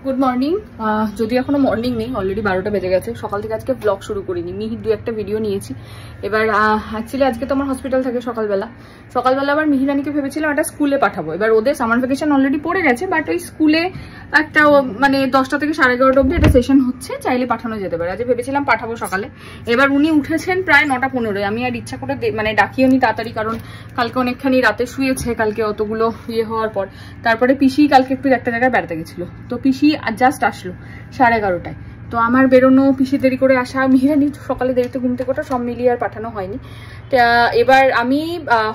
Good morning. যদি এখনো morning নেই, অলরেডি 12টা বেজে গেছে। সকাল থেকে আজকে ব্লগ শুরু করিনি, মিহির 2-1টা ভিডিও নিয়েছি। এবার অ্যাকচুয়ালি আজকে তো আমার হসপিটাল থাকে সকালবেলা আবার মিহিরানিকে ভেবেছিলাম একটা স্কুলে পাঠাবো। এবার ওদের সামার ভ্যাকেশন অলরেডি পড়ে গেছে, বাট ওই স্কুলে একটা মানে 10টা থেকে 11:30 অব্দি একটা সেশন হচ্ছে, চাইলে পাঠানো যেতে পারে। আজ ভেবেছিলাম পাঠাবো সকালে। এবার উনি উঠেছেন প্রায় 9:15। আমি আর ইচ্ছা করে মানে ডাকিও নি তাড়াতাড়ি, কারণ কালকে অনেকখানি রাতে শুয়েছে, কালকে অতগুলো হওয়ার পর। তারপরে পিসি কালকে একটু একটা জায়গায় বেড়াতে গেছিল, তো পিসি জাস্ট আসলো 11:30টায়। তো আমার বেরোনো, পিসি দেরি করে আসা, মিহিরানি সকালে দেরিতে ঘুম থেকে ওঠা, সব মিলিয়ে আর পাঠানো হয়নি। এবার আমি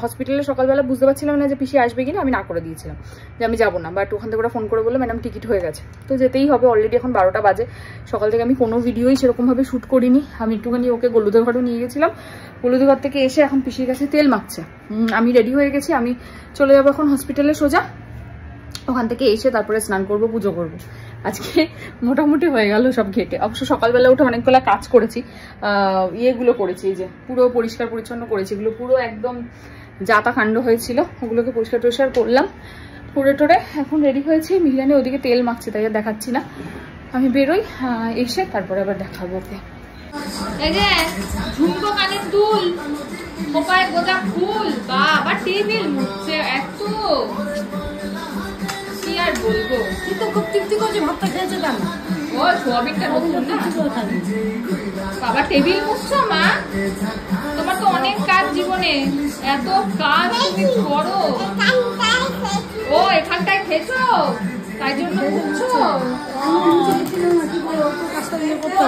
হসপিটালে সকালবেলা বুঝতে পারছিলাম না যে পিসি আসবে কিনা, আমি না করে দিয়েছিলাম যে আমি যাবো না। বাট ওখান থেকে ওরা ফোন করে বললো ম্যাডাম টিকিট হয়ে গেছে, তো যেতেই হবে। অলরেডি এখন 12টা বাজে। সকাল থেকে আমি কোনো ভিডিওই সেরকমভাবে শ্যুট করিনি। আমি একটুখানি ওকে গলুদের ঘাটও নিয়ে গেছিলাম। গলুদের ঘাট থেকে এসে এখন পিসির কাছে তেল মাখছে। আমি রেডি হয়ে গেছি, আমি চলে যাবো এখন হসপিটালে সোজা। ওখান থেকে এসে তারপরে স্নান করব, পুজো করব। আজকে মোটামুটি হয়ে গেল সব ঘেটে। অবশ্য সকালবেলা উঠে অনেকগুলো কাজ করেছি, ইয়েগুলো করেছি, এই যে পুরো পরিষ্কার পরিচ্ছন্ন করেছি। এগুলো পুরো একদম জাতা কাণ্ড হয়েছিল, ওগুলোকে পরিষ্কার টরিষ্কার করলাম করে টোরে। এখন রেডি হয়েছি, মিহিরানি ওদিকে তেল মাখছে, তাই আর দেখাচ্ছি না। আমি বেরোই, এসে তারপরে আবার দেখাবো ওকে। এই যে ঝুমকো কানের দুল, খোপায় গোজা ফুল, বাবা টেবিল মুছছে এত, কি আর বলবো। কিন্তু খুব তৃপ্তি করছে, ভাতটা খেয়েছে কেন? ও সোয়াবিনটা নতুন না বাবা। টেবিল মুছছো মা? তোমার তো অনেক কাজ জীবনে, এত কাজ তুমি করো। ও এখানটায় খেয়েছো, তাই জন্য মুছছো?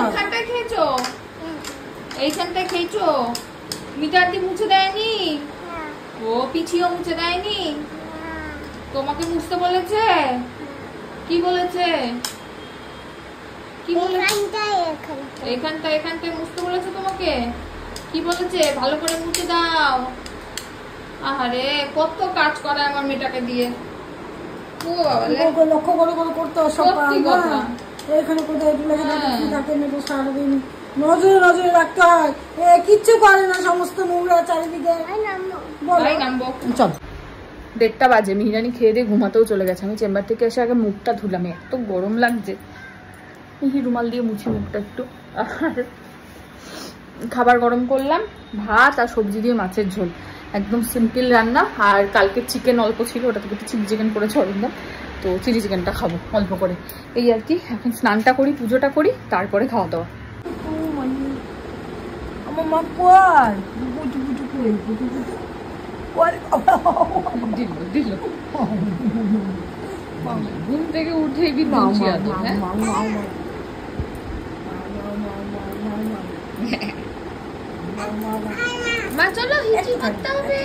ওখানটায় খেয়েছো, এইখানটায় খেয়েছো? মিটার দিয়ে মুছে দেয়নি? ও পিছিয়েও মুছে দেয়নি? তোমাকে মুছতে বলেছে? কি বলেছে? কি বলেছে? এখানটায় মুছতে বলেছে তোমাকে? কি বলেছে? ভালো করে মুছে দাও। আরে কত কাজ করায় আমার মেয়েটাকে দিয়ে। ও বাবা, লক্ষ্য করে করতে সত্যি কথা। এখানে কোথায় থাকে নেবো সারাদিন, নজরে নজরে রাখতে হয়। কিচ্ছু করে না, সমস্ত নোংরা চারিদিকে। চল, 1:30 বাজে। মিহিরানি খেয়ে দিয়ে ঘুমাতেও চলে গেছে। আমি চেম্বার থেকে এসে আগে মুখটা ধুলাম, এত গরম লাগছে। মিহি রুমাল দিয়ে মুছি মুখটা একটু। আর খাবার গরম করলাম, ভাত আর সবজি দিয়ে মাছের ঝোল, একদম সিম্পল রান্না। আর কালকে চিকেন অল্প ছিল, ওটা থেকে একটু চিলি চিকেন করেছে অরিন্দম, তো চিলি চিকেনটা খাবো অল্প করে, এই আর কি। এখন স্নানটা করি, পুজোটা করি, তারপরে খাওয়া দাওয়া। আমার মা পর ঘুম থেকে উঠে মা চলো হিচি করতে হবে।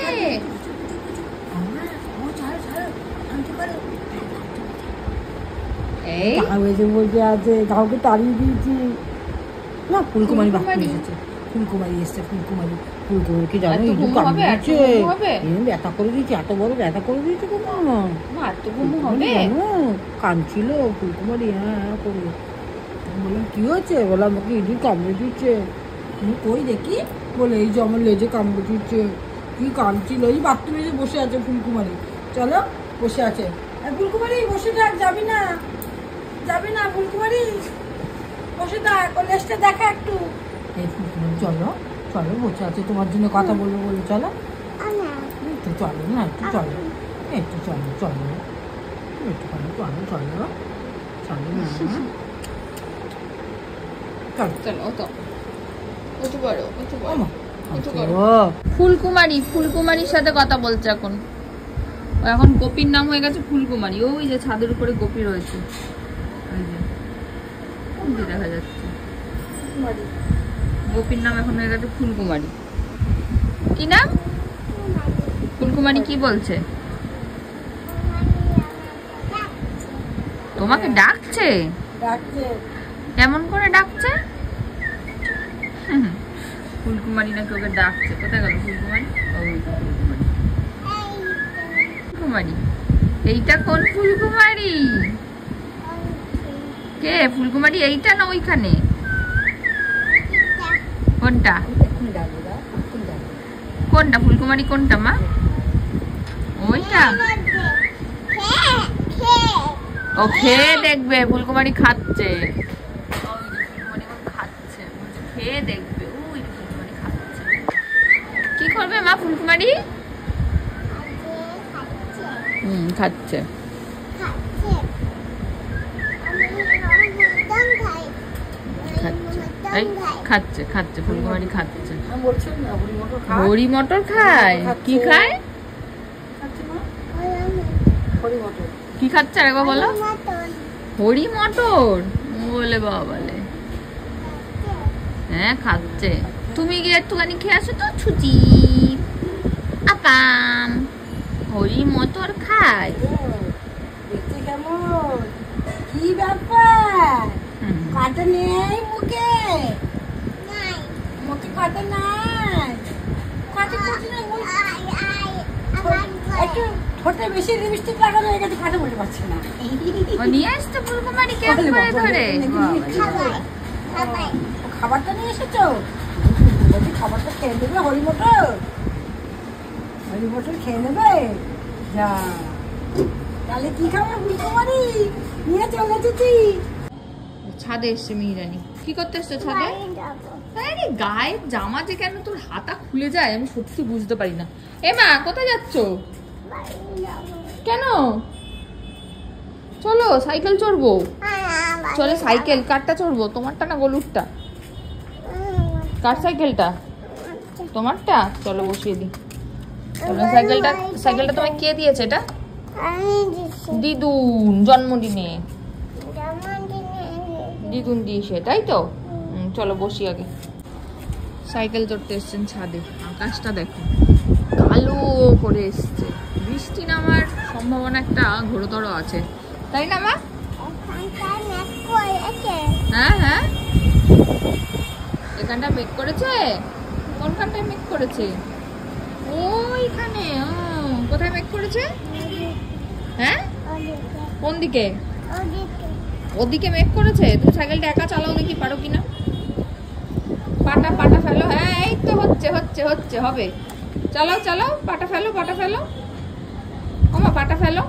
বলতে আছে কাউকে তাড়িয়ে দিয়েছি না। ফুলকুমারি বাকি এসেছে, ফুলকুমারি এসছে। ফুলকুমারিকে জানো ব্যথা করে দিয়েছে, এত বড় ব্যথা করে দিয়েছে। কাঁদছিল ফুলকুমারি, হ্যাঁ করে। বললাম কি হয়েছে? বললাম আমাকে ইঁদুর কামড়ে দিচ্ছে। কই দেখি, বলে এই যে আমার লেজে কামড়ে দিচ্ছে। কি কাঁদছিল, এই বাথরুমে যে বসে আছে ফুলকুমারি। চলো বসে আছে। ফুলকুমারি বসে থাক, যাবি না ফুলকুমারি, বসে থাক, ওর লেজটা দেখা একটু। এই ফুলকুমারি চলো চলো, বসে আছে, তোমার জন্য কথা বলবো বলে। চলো একটু চলো না, একটু চলো, একটু চলো চলো, একটুখানি চলো চলো চলো না। ফুলকুমারির সাথে কথা বলছে এখন। এখন গোপীর নাম হয়ে গেছে ফুলকুমারি। ওই যে ছাদের উপরে গোপী রয়েছে, দেখা যাচ্ছে। গোপীর নাম এখন হয়ে গেছে ফুলকুমারি। কি নাম? ফুলকুমারি কি বলছে? তোমাকে ডাকছে? কেমন করে ডাকছে? ফুলকুমারি নাকি ওকে ডাকছে। কোথায় গেল ফুলকুমারি? ফুলকুমারি, এইটা কোন ফুলকুমারি? কে ফুলকুমারি? এইটা না ওইখানে? কোনটা কোনটা ফুলকুমারি কোনটা মা? ওইটা? ও খেয়ে দেখবে ফুলকুমারি খাচ্ছে, খেয়ে দেখবে। কি করবে মা ফুলকুমারি? খাচ্ছে। খাচ্ছে খাচ্ছে ফুলকুমারি খাচ্ছে। হরি মটর খায়? কি খায়? কি খাচ্ছে আরেকবার বলো। হরি মটর বলে বাবালে। হ্যাঁ খাচ্ছে। তুমি গিয়ে একটুখানি খেয়ে আসো তো ছুচি। আপাম হরি মটর খায়। কি ব্যাপার? কাটা নেই মুখে? মুখে কাটা নাই? একটু ঠোঁটে বেশি লিপস্টিক লাগানো হয়ে গেছে, কাটা বলতে পারছি না। নিয়ে আসতে ফুলকুমারি কেক করে ধরে। খাবারটা নিয়ে এসেছো? খাবারটা খেয়ে নেবে। হরি মটর খেয়ে নেবে। যা তাহলে কি খাবে ফুলকুমারি? নিয়ে চলে এসেছি। ছাদে এসছে মিহিরানি। কি করতে এসছে ছাদে? আরে গায়ের জামা যে কেন তোর হাতা খুলে যায় আমি সত্যি বুঝতে পারি না। এ মা কোথায় যাচ্ছ? কেন? চলো সাইকেল চড়বো। চলে সাইকেল। কারটা চড়বো? তোমারটা না গলুরটা? কার সাইকেলটা? তোমারটা? চলো বসিয়ে দিই। সাইকেলটা তোমায় কে দিয়েছে? এটা দিদুন জন্মদিনে দিদুন দিয়েছে, তাই তো? চলো বসি আগে। সাইকেল চড়তে এসছেন ছাদে। আকাশটা দেখো কালো করে এসছে। বৃষ্টি নামার সম্ভাবনা একটা ঘোরতর আছে, তাই না মা? হ্যাঁ হ্যাঁ এখানটা মেঘ করেছে। কোনখানটায় মেঘ করেছে? ওইখানে। কোথায় মেঘ করেছে? হ্যাঁ কোন দিকে? ওদিকে মেঘ করেছে। তুমি সাইকেলটা একা চালাও দেখি, পারো কিনা। পাটা ফেলো। হ্যাঁ এই তো হচ্ছে হবে। চালাও চালাও। পাটা ফেলো ওমা পাটা ফেলো।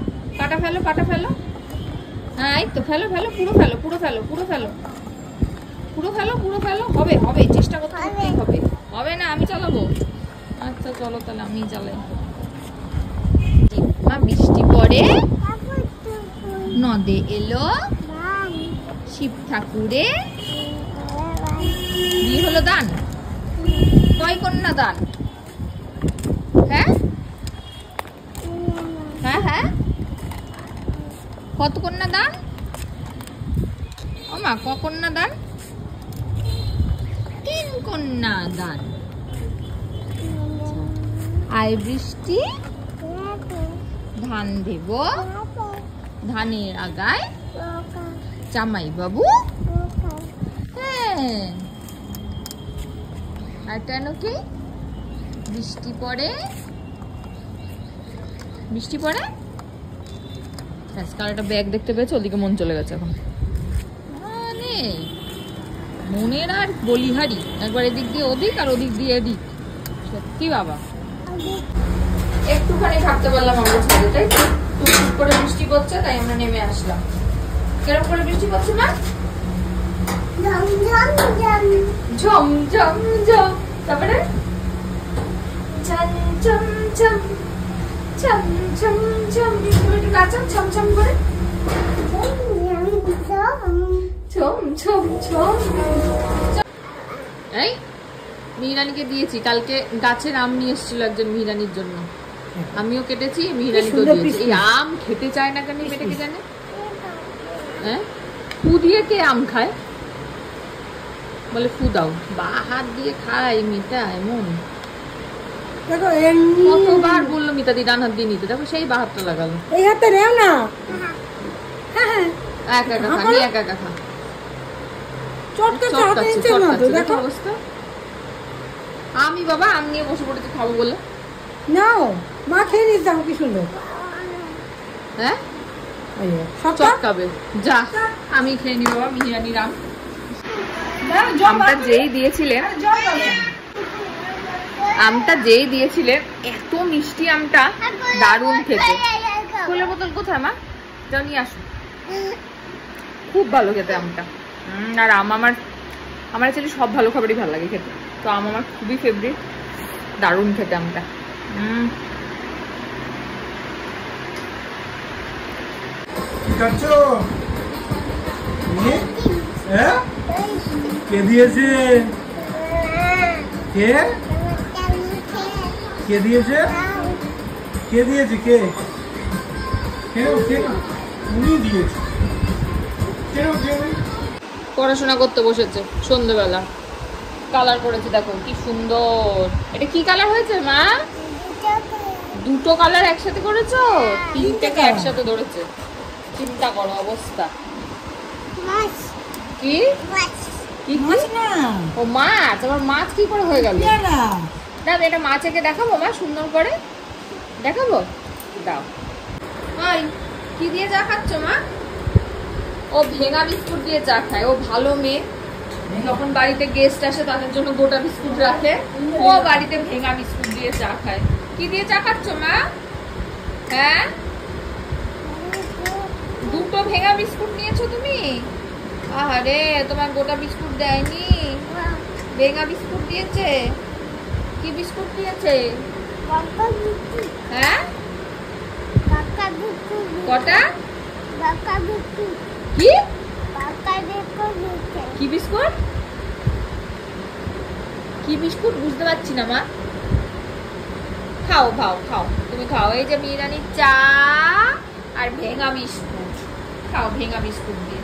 হ্যাঁ এই তো ফেলো পুরো ফেলো। হবে চেষ্টা করতে হবে। হবে না আমি চালাবো। আচ্ছা চলো তাহলে আমি চালাই। বৃষ্টি পড়ে নদে এলো শিব ঠাকুরে বিয়ে হলো দান। কয় কন্যা দান? হ্যাঁ কত কন্যা দান? ও মা ক কন্যা দান? 3 কন্যা দান। আয় বৃষ্টি ধান দেব ধানের আগায় জামাই বাবু। হ্যাঁ আর কেন কি? বৃষ্টি পড়ে কাল একটা ব্যাগ দেখতে পেয়েছে, ওদিকে মন চলে গেছে এখন। মানে মনের আর বলিহারি, একবার এদিক দিয়ে ওদিক আর ওদিক দিয়ে এদিক। সত্যি বাবা। একটুখানি থাকতে পারলাম আমরা ছাদে, তাই তো? টুকটুক করে বৃষ্টি পড়ছে তাই আমরা নেমে আসলাম। কেরম করে বৃষ্টি পড়ছে না? ঝম ঝম ঝম। তারপরে ঝম ঝম ঝম ঝম ঝম ঝম। একটু কাঁচাম ছমছম করে ঝম ঝম ঝম। এই মিহিরানিকে দিয়েছি। কালকে গাছের আম নিয়ে এসেছিল একজন মিহিরানির জন্য, আমিও কেটেছি, মিহিরানিকেও দিয়েছি। এই আম খেতে চায় না কেন পেটে কে জানে? হ্যাঁ ফু দিয়ে কে আম খায়? বলে ফু দাও। বা হাত দিয়ে খায় মিতা। এমন কতবার বললো মিতা দি ডান হাত দিয়ে নিতে, দেখো সেই বা হাতটা লাগালো। এই হাতে নেও না। একা খা। দেখো অবস্থা। আমি বাবা আম নিয়ে বসে পড়েছি খাবো বলে। নাও মা খেয়ে নিস। দাও কি সুন্দর। হ্যাঁ চটকাবে যা। আমি খেয়ে নি বাবা মিহিরানির আম। আমটা যেই দিয়েছিলেন এত মিষ্টি আমটা, দারুণ খেতে। ফুলের বোতল কোথায় মা? যাও নিয়ে আসো। খুব ভালো খেতে আমটা। আর আমার অ্যাকচুয়ালি সব ভালো খাবারই ভালো লাগে খেতে, তো আমার খুবই ফেভারিট, দারুণ খেতে আমটা। কে দিয়েছে? কে কে দিয়েছে? কে দিয়েছে? কে উনি দিয়েছে। পড়াশোনা করতে বসেছে সন্ধ্যেবেলা, কালার করেছে দেখো কি সুন্দর। এটা কি কালার হয়েছে মা? দুটো কালার একসাথে করেছো? তিনটাকে একসাথে ধরেছে, চিন্তা করো অবস্থা। কি কি ও মাছ, আবার মাছ কি করে হয়ে গেল? দাদা এটা মাছকে দেখাবো মা, সুন্দর করে দেখাবো, দাও। ওই কি দিয়ে চা খাচ্ছ মা? ও ভেঙা বিস্কুট দিয়ে চা খায়, ও ভালো মেয়ে। যখন বাড়িতে গেস্ট আসে তাদের জন্য গোটা বিস্কুট রাখে, ও বাড়িতে ভেঙা বিস্কুট দিয়ে চা খায়। কি দিয়ে চা খাচ্ছ মা? হ্যাঁ, দুটো ভেঙা বিস্কুট নিয়েছো তুমি? আরে তোমার গোটা বিস্কুট দেয়নি, ভেঙা বিস্কুট দিয়েছে। কি বিস্কুট দিয়েছে? হ্যাঁ, কটা? কি কি বিস্কুট? কি বিস্কুট বুঝতে পারছি না মা। খাও খাও খাও, তুমি খাও। এই যে মিরানির চা আর ভেঙা বিস্কুট, খাও ভেঙা বিস্কুট দিয়ে।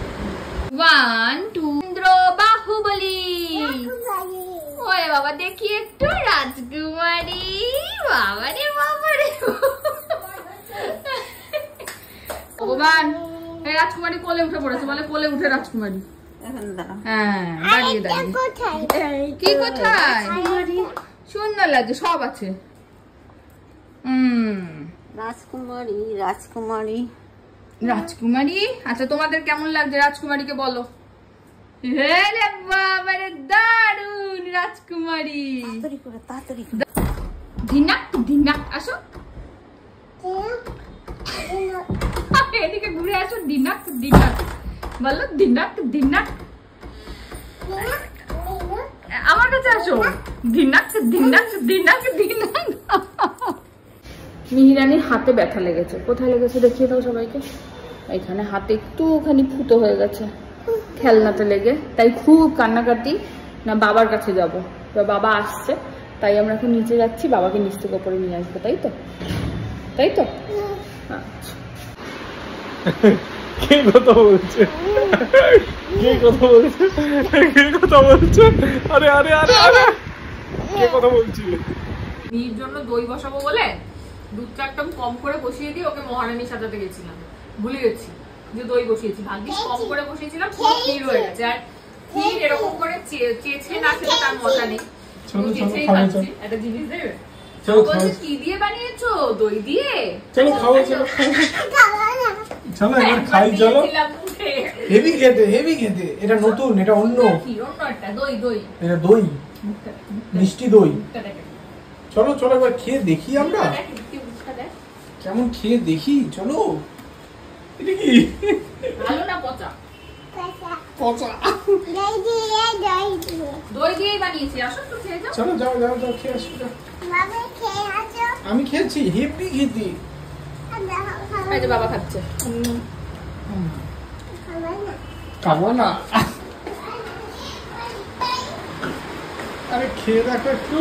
1 2 বাহুবলী। ওরে বাবা দেখি একটু রাজকুমারী, বাবারে বাবারে ভগবান। রাজকুমারী কোলে উঠে পড়েছে, বলে কোলে উঠে রাজকুমারী। হ্যাঁ দাঁড়িয়ে দাঁড়িয়ে। কি কোথায়? সুন্দর লাগছে, সব আছে। রাজকুমারী রাজকুমারী রাজকুমারী। আচ্ছা তোমাদের কেমন লাগছে রাজকুমারীকে বলো। বাবারে দারুন রাজকুমারী। তাড়াতাড়ি ধিনাক ধিনাক, আসো এদিকে ঘুরে আসো। দিনাক দিনাক বলো, দিনাক দিনাক। আমার কাছে আসো। দিনাক দিনাক দিনাক দিনাক। মিহিরানির হাতে ব্যথা লেগেছে। কোথায় লেগেছে দেখিয়ে দাও সবাইকে। এখানে হাতে একটুখানি ফুটো হয়ে গেছে খেলনাতে লেগে, তাই খুব কান্নাকাটি। না বাবার কাছে যাব, তো বাবা আসছে, তাই আমরা এখন নিচে যাচ্ছি, বাবাকে নিচ থেকে উপরে নিয়ে আসবো। তাই তো, তাই তো। আচ্ছা কে কথা বলছে? কে কথা বলছে? কে কথা বলছে? আরে আরে আরে আরে কে কথা বলছিল? মিহির জন্য দই বসাবো বলে দুধটা একদম কম করে বসিয়ে দিয়ে ওকে মহারানী সাজাতে গেছিলাম, ভুলে গেছি যে দই বসিয়েছি। ভাগ্যিস কম করে বসিয়েছিলাম, পুরো ক্ষীর হয়ে গেছে। আর ক্ষীর এরকম করে চেয়েছে না খেলে তার মজা নেই। চেয়েছেই খাচ্ছি। একটা জিনিস দেবে? বলছে কি দিয়ে বানিয়েছো? দই দিয়ে। চলো খাও, চলো চলো এবার খাই। চলো হেভি খেতে, হেভি খেতে। এটা নতুন, এটা অন্য। একটা দই, দই এটা দই, মিষ্টি দই। চলো চলো এবার খেয়ে দেখি আমরা কেমন, খেয়ে দেখি। চলো। এটা কি ভালো না পচা? পচা দই দিয়েই বানিয়েছি। আসো তো খেয়ে যাও। চলো যাও যাও যাও খেয়ে আসো। আমি খেয়েছি, হেভি খেতে। এই যে বাবা খাচ্ছে। খাবো না। আরে খেয়ে দেখো একটু,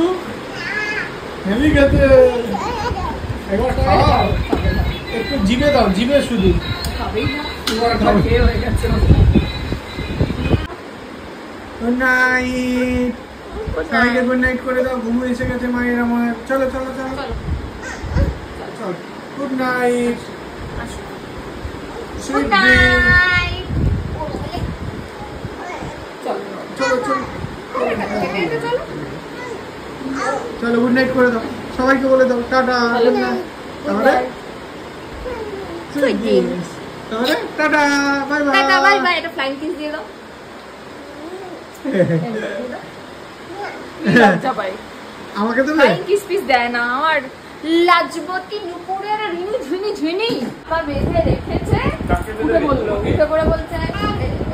হেভি খেতে। একবার খাও, একটু জিভে দাও, জিভে শুধু। গুড নাইট সবাইকে, গুড নাইট করে দাও। ঘুম এসে গেছে মায়ের আমার। চলো চলো চলো চলো, গুড নাইট, সুইট ড্রিম। চলো চলো চলো, গুড নাইট করে দাও সবাইকে, বলে দাও টাটা। তাহলে সুইট ড্রিমস, তাহলে tata, bye bye. Tata bye bye. এটা ফ্লাইং কিস দিয়ে দাও। আমাকে দেবে? ফ্লাইং কিস পিস দেয় না। আমার লাজবতী নুপুরের রিনি ঝিনি ঝিনি বা বেঁধে রেখেছে। উঠে বললো, উঠে করে বলছে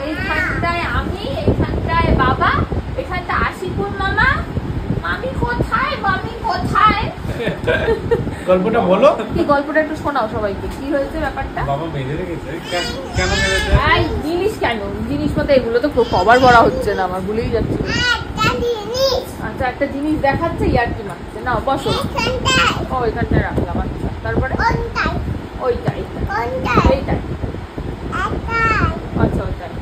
এইখানটায় আমি, এইখানটায় বাবা, এখানটা আশিকুর মামা, মামি কোথায়, মামি কোথায়। গল্পটা বলো। কি গল্পটা একটু শোনাও সবাইকে, কি হয়েছে ব্যাপারটা। বাবা বেঁধে রেখেছে, কেন বেঁধেছে? এই জিনিস কেন, জিনিসপত্র এগুলো তো কভার করা হচ্ছে না, আমার ভুলেই যাচ্ছে। আচ্ছা একটা জিনিস দেখাচ্ছে, ইয়ার কি মারছে। না বসো, ও এখানটায় রাখলাম। আচ্ছা তারপরে ওইটাই, এইটাই, আচ্ছা ওইটাই,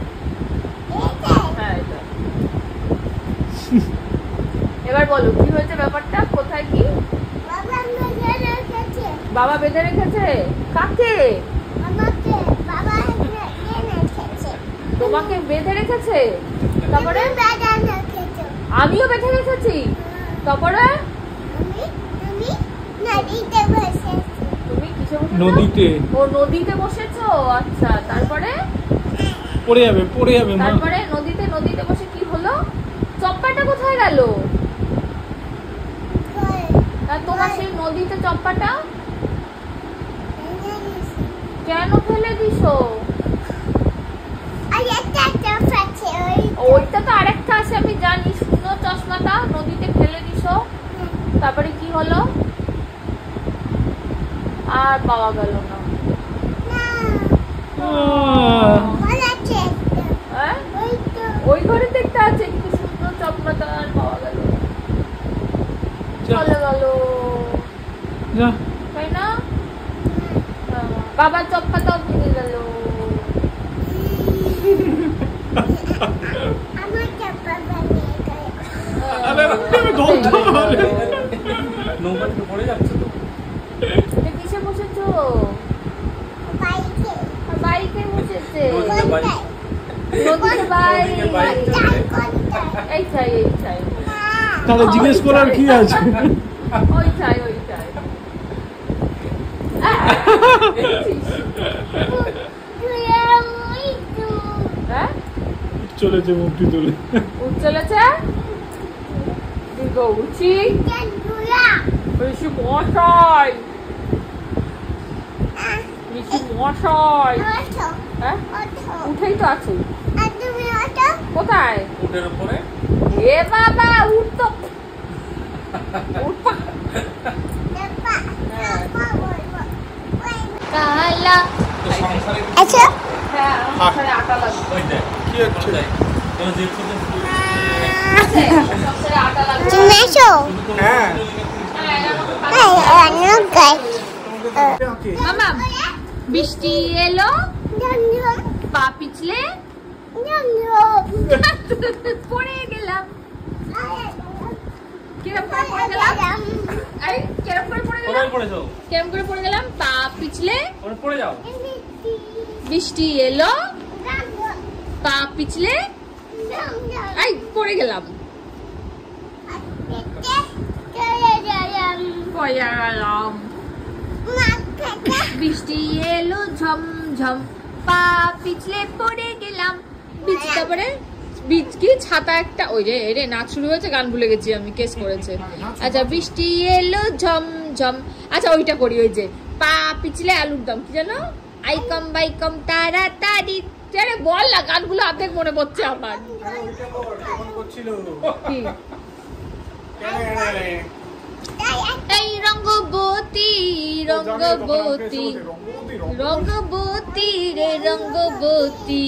হ্যাঁ এইটাই। এবার বলো কি হয়েছে ব্যাপারটা, কোথায় কি। বাবা বেঁধে রেখেছে, কাকে? তোমাকে বেঁধে রেখেছে, তারপরে আমিও বেঁধে রেখেছি, তারপরে তুমি কিসে বসেছো? নদীতে। ও নদীতে বসেছো, আচ্ছা তারপরে পড়ে যাবে, পড়ে যাবে। তারপরে নদীতে, নদীতে বসে কি হলো? চপ্পাটা কোথায় গেল? তোমার সেই নদীতে চপ্পাটা কেন ফেলে দিছো? ওইটা তো আরেকটা আছে আমি জানি, শুনো চশমাটা নদীতে ফেলে দিছো, তারপরে কি হলো? আর পাওয়া গেল না। ওই ঘরে দেখতে আছে কিন্তু সুন্দর চশমাটা আর পাওয়া গেল, চলে গেল, তাই না? বাবার চপ্পাটাও ভেঙে গেল। কিসে বসেছো? বাইকে বসেছে। এইটাই এইটাই, তাহলে জিজ্ঞেস করার কি আছে? ওইটাই ওইটাই। চলেছে মুক্তি তুলে, চলেছে উঠছি মশাই, মশাই। হ্যাঁ উঠেই তো আছি। কোথায়? উঠের উপরে। এ বাবা উঠতো, উঠপা কালা। আচ্ছা হ্যাঁ সংসারে আটা লাগবে। কি হচ্ছে? আটা লাগবে। তুমি এসো। হ্যাঁ মামা বৃষ্টি এলো, পা পিছলে পড়ে গেলাম। কিরম করে পড়ে গেলাম? কিরম করে পড়ে গেলাম? কিরম করে পড়ে গেলাম? পা পিছলে পড়ে যাও। বৃষ্টি এলো, পা পিছলে পড়ে গেলাম, বৃষ্টি এলো ঝমঝম, পা পিছলে পড়ে গেলাম। তারপরে বীজ কি ছাতা একটা, ওই রে রে নাচ শুরু হয়েছে, গান ভুলে গেছি আমি, কেস করেছে। আচ্ছা বৃষ্টি এলো ঝমঝম, আচ্ছা ওইটা করি, ওই যে পা পিছলে আলুর দম, কি জানো? আইকম বাইকম তাড়াতাড়ি। আরে বল না, গানগুলো অর্ধেক মনে পড়ছে আমার। এই রঙ্গবতী রঙ্গবতী রঙ্গবতী রে রঙ্গবতী,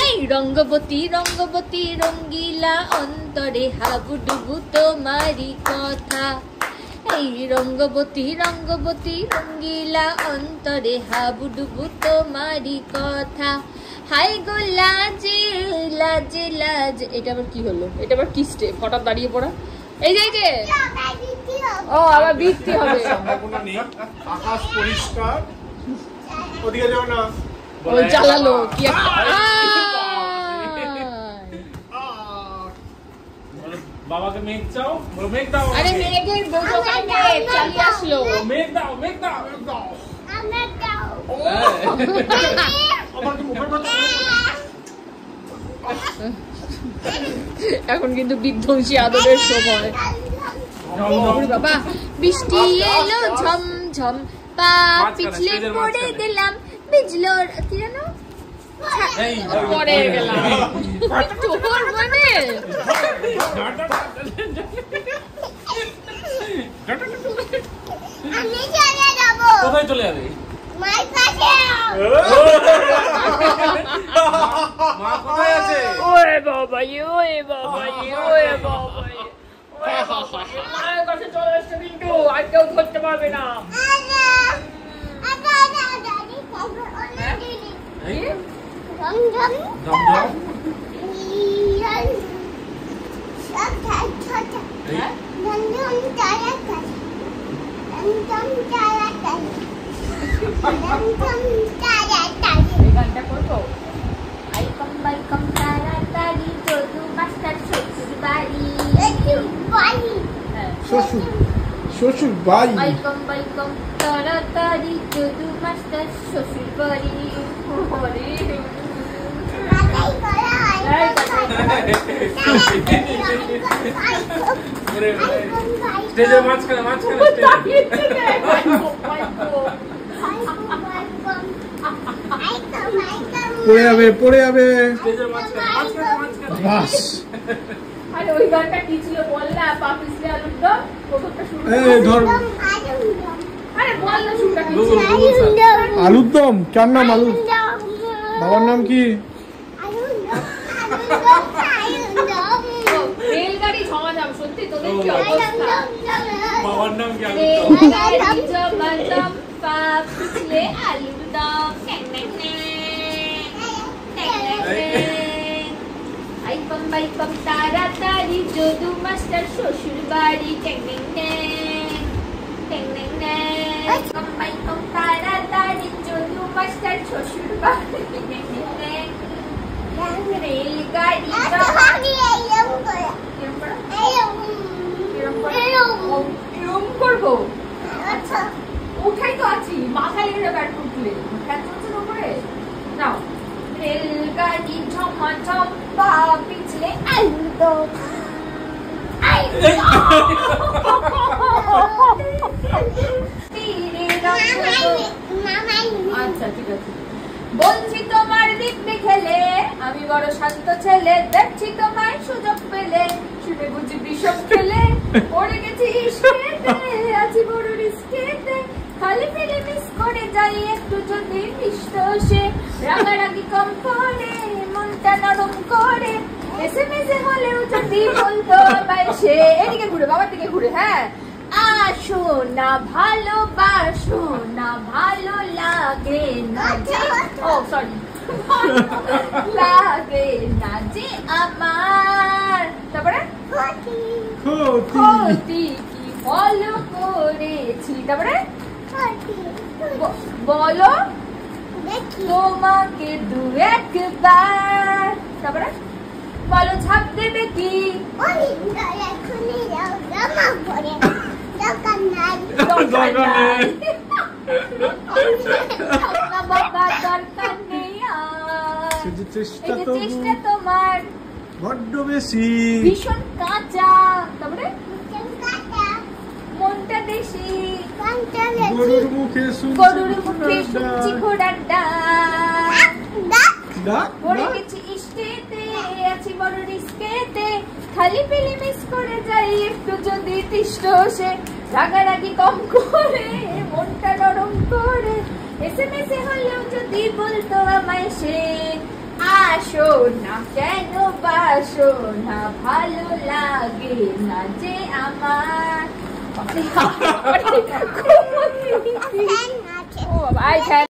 এই রঙ্গবতী রঙ্গবতী রঙ্গিলা অন্তরে হাবুডুবু তোমারি কথা। এই রঙ্গবতী রঙ্গবতী রঙ্গিলা অন্তরে হাবুডুবু তোমারি কথা। হাই গো লাজে লাজে লাজ। এটা আবার কি হলো? এটা আবার কি স্টেপ? হঠাৎ দাঁড়িয়ে পড়া। এই যে ও আবার বৃষ্টি হবে। আকাশ পরিষ্কার, ওদিকে যাও না। ওই জ্বালালো কি বাবাকে মেঘ চাও, মেঘ দাও। আরে মেঘের দোকানে মেঘ চালিয়ে আসলো। মেঘ দাও, মেঘ দাও, মেঘ দাও। এখন কিন্তু বিধ্বংসী আদরের সময়। বাবা বৃষ্টি এলো ঝমঝম, পা পিছলে পড়ে গেলাম, বিজলো কি জানো পড়ে গেলাম। তোর মানে আমি চলে যাব। কোথায় চলে যাবে? মায়ের কাছে। মা কোথায় আছে? ওরে বাবা ওরে বাবা ওরে বাবা মায়ের কাছে চলে এসছে কিন্তু আর কেউ ধরতে পারবে না। গানটা করবো শ্বশুর শ্বশুর বাড়ি তাড়াতাড়ি যদু মাস্টার শ্বশুর বাড়ি। স্টেজের মাঝখানে পড়ে যাবে স্টেজের মাঝখানে বাস। আরে ওই গানটা কি ছিল বল না, পা পিছলে আলুর দম, প্রথমটা শুরু ধর আরে বল না শুরুটা কি গুগল ছিল? গুগল আলুর দম। কার নাম আলু? বাবার নাম কি? রেলগাড়ি ঝমাঝম, সত্যি তোদের কি অবস্থা? বাবার নাম কি? রেলগাড়ি ঝমাঝম, পা পিছলে আলুর দম, ট্যাং ট্যাং ট্যাং। আইকম তাড়াতাড়ি যদু মাস্টার শ্বশুর বাড়ি, ট্যাং ট্যাং ট্যাং ট্যাং ট্যাং। আইকম তাড়াতাড়ি যদু মাস্টার শ্বশুর বাড়ি, ট্যাং ট্যাং ট্যাং। রেলগাড়ি এরকম করবো? আচ্ছা ওঠাই তো আছি, মাথায় লেগে যাবে একটু উঠলে, ফ্যান চলছে না উপরে। নাও রেলগাড়ি ঝমাঝম, পা পিছলে আলুর দম। আচ্ছা ঠিক আছে। বলছি তোমার দিব্যি খেলে, আমি বড় শান্ত ছেলে, দেখছি তোমার সুযোগ পেলে, শুনে বুঝি বিষম খেলে, পড়ে গেছি ইস্কেতে, আছি বড় রিস্কেতে, খালি ফেলে মিস করে যাই একটু যদি মিষ্ট সে, রাগারাগি কম করে, মনটা নরম করে, এসএমএসে হলেও যদি বলতো আমায় সে। এদিকে ঘুরে, বাবার দিকে ঘুরে, হ্যাঁ। আসো না ভালোবাসো না, ভালো লাগে না যে, ও সরি, লাগে না যে আমার। তারপরে ক্ষতি কি ফলো করেছি, তারপরে বলো তোমাকে দু একবার, তারপরে বলো ছাপ দেবে কি, চেষ্টা তোমার বড্ড বেশি, ভীষণ কাঁচা, তারপরে মনটা দেশি, গরুর মুখে শুনছি ঘোড়ার ডাক, পড়ে গেছি ইস্টেতে, আছি বড় রিস্কেতে, খালি পেলে মিস করে যাই একটু যদি তিষ্ট সে, রাগারাগি কম করে, মনটা নরম করে, এসএমএসে হলেও যদি বলতো আমায় সে, আসো না কেন বাসো না, ভালো লাগে না যে আমার। ও বাবা